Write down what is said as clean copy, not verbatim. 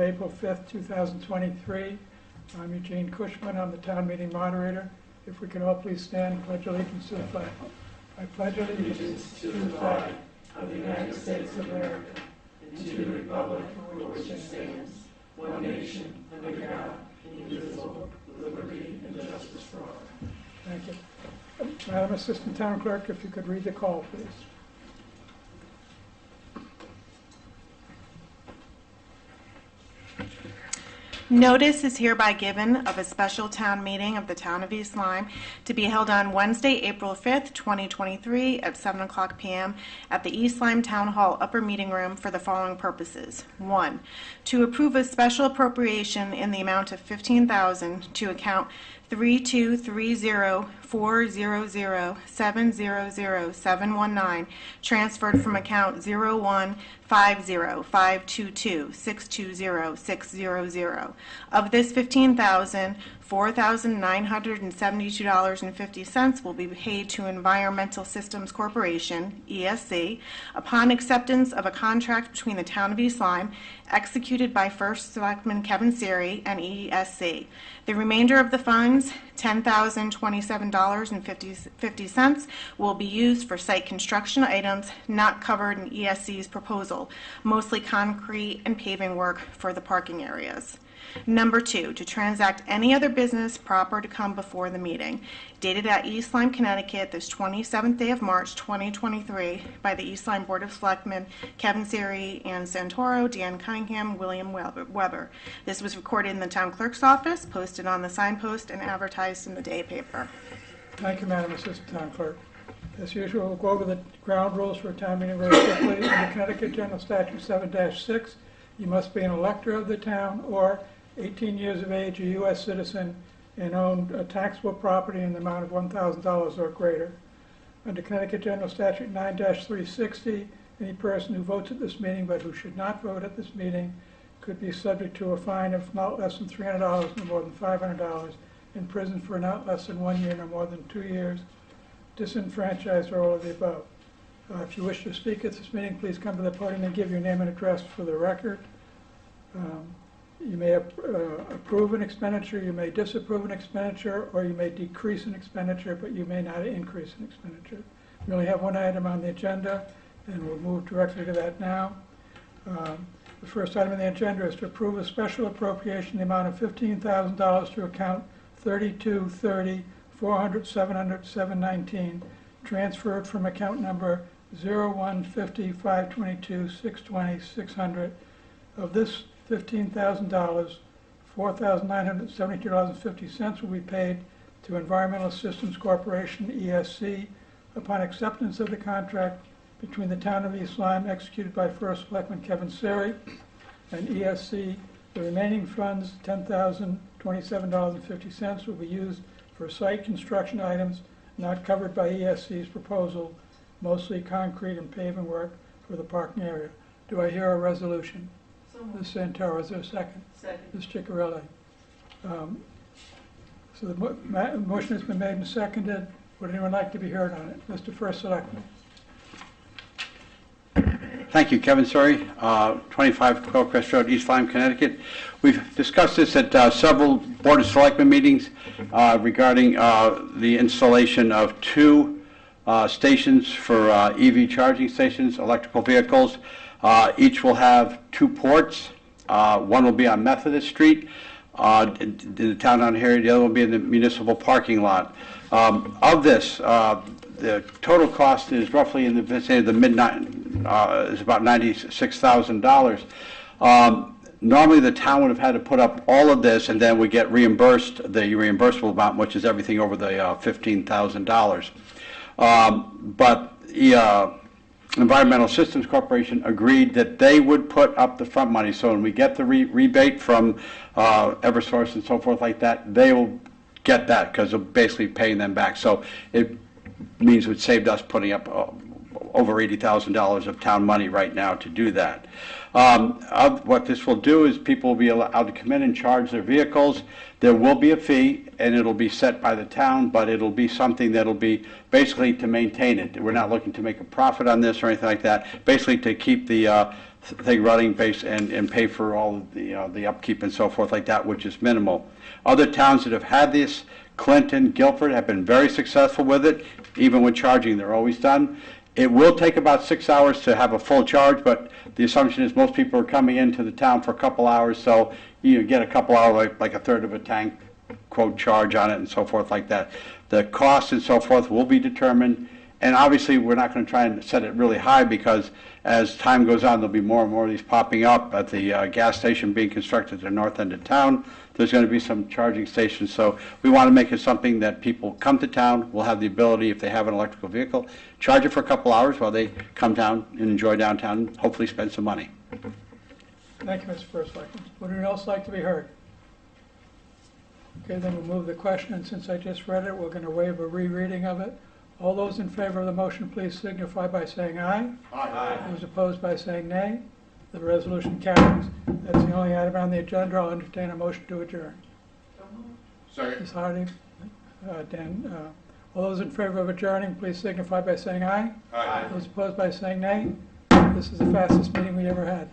April 5th, 2023. I'm Eugene Cushman. I'm the town meeting moderator. If we could all please stand and pledge allegiance to the flag. I pledge allegiance to the flag of the United States of America and to the republic for which it stands, one nation, under God, indivisible, with liberty and justice for all. Thank you. Madam Assistant Town Clerk, if you could read the call, please. Notice is hereby given of a special town meeting of the Town of East Lyme to be held on Wednesday, April 5th, 2023 at 7 o'clock p.m. at the East Lyme Town Hall Upper Meeting Room for the following purposes. 1. To approve a special appropriation in the amount of $15,000 to account 3230400700 transferred from account 0150522620,600. Of this $15,000, $4,972.50 will be paid to Environmental Systems Corporation, ESC, upon acceptance of a contract between the Town of East Lyme, executed by First Selectman Kevin Siri and ESC. The remainder of the funds, $10,027.50, will be used for site construction items not covered in ESC's proposal, mostly concrete and paving work for the parking areas. Number 2, to transact any other business proper to come before the meeting, dated at East Lyme, Connecticut, this 27th day of March, 2023, by the East Lyme Board of Selectmen, Kevin Siri, Ann Santoro, Dan Cunningham, William Weber. This was recorded in the Town Clerk's office, posted on the signpost, and advertised in the day paper. Thank you, Madam Assistant Town Clerk. As usual, we'll go over the ground rules for a town meeting very quickly. Under Connecticut General Statute 7-6, you must be an elector of the town or 18 years of age, a U.S. citizen, and own a taxable property in the amount of $1,000 or greater. Under Connecticut General Statute 9-360, any person who votes at this meeting but who should not vote at this meeting could be subject to a fine of not less than $300 no more than $500, in prison for not less than 1 year no more than 2 years, disenfranchised, or all of the above. If you wish to speak at this meeting, please come to the podium and give your name and address for the record. You may approve an expenditure, you may disapprove an expenditure, or you may decrease an expenditure, but you may not increase an expenditure. We only have one item on the agenda, and we'll move directly to that now. The first item on the agenda is to approve a special appropriation in the amount of $15,000 to account 3230-400-700-719, transferred from account number 0150-522-620-600. Of this $15,000, $4,972.50 will be paid to Environmental Systems Corporation, ESC, upon acceptance of the contract between the Town of East Lyme, executed by First Selectman Kevin Siri and ESC. The remaining funds, $10,027.50, will be used for site construction items not covered by ESC's proposal, mostly concrete and paving work for the parking area. Do I hear a resolution? Ms. Santoro, is there a second? Second. Ms. Ciccarelli. So the motion has been made and seconded. Would anyone like to be heard on it? Mr. First Selectman. Thank you, Kevin Suri, 25 Quellcrest Road, East Lyme, Connecticut. We've discussed this at several Board of Selectmen meetings regarding the installation of 2 stations for EV charging stations, electrical vehicles. Each will have 2 ports. One will be on Methodist Street in the town on here. The other will be in the municipal parking lot. Of this, the total cost is roughly in the vicinity of the is about $96,000. Normally, the town would have had to put up all of this, and then we get reimbursed the reimbursable amount, which is everything over the $15,000. But the Environmental Systems Corporation agreed that they would put up the front money. So when we get the rebate from Eversource and so forth like that, they will get that because they're basically paying them back. So it means it saved us putting up over $80,000 of town money right now to do that. What this will do is people will be allowed to come in and charge their vehicles. There will be a fee, and it'll be set by the town, but it'll be something that'll be basically to maintain it. We're not looking to make a profit on this or anything like that. Basically to keep the thing running base and pay for all of the upkeep and so forth like that, which is minimal. Other towns that have had this, Clinton, Guilford, have been very successful with it. Even when charging, they're always done. It will take about 6 hours to have a full charge, but the assumption is most people are coming into the town for a couple hours, so you get a couple hours, like a third of a tank, quote, charge on it and so forth like that. The cost and so forth will be determined, and obviously we're not going to try and set it really high because as time goes on, there'll be more and more of these popping up at the gas station being constructed at the north end of town. There's going to be some charging stations, so we want to make it something that people come to town, will have the ability, if they have an electrical vehicle, charge it for a couple hours while they come down and enjoy downtown, and hopefully spend some money. Thank you, Mr. First Selectman. Would anyone else like to be heard? Okay, then we'll move the question, and since I just read it, we're going to waive a rereading of it. All those in favor of the motion, please signify by saying aye. Aye. Those opposed by saying nay. The resolution carries. That's the only item on the agenda. I'll entertain a motion to adjourn. Second. Ms. Hardy, Dan, all those in favor of adjourning, please signify by saying aye. Aye. Those opposed by saying nay. This is the fastest meeting we ever had.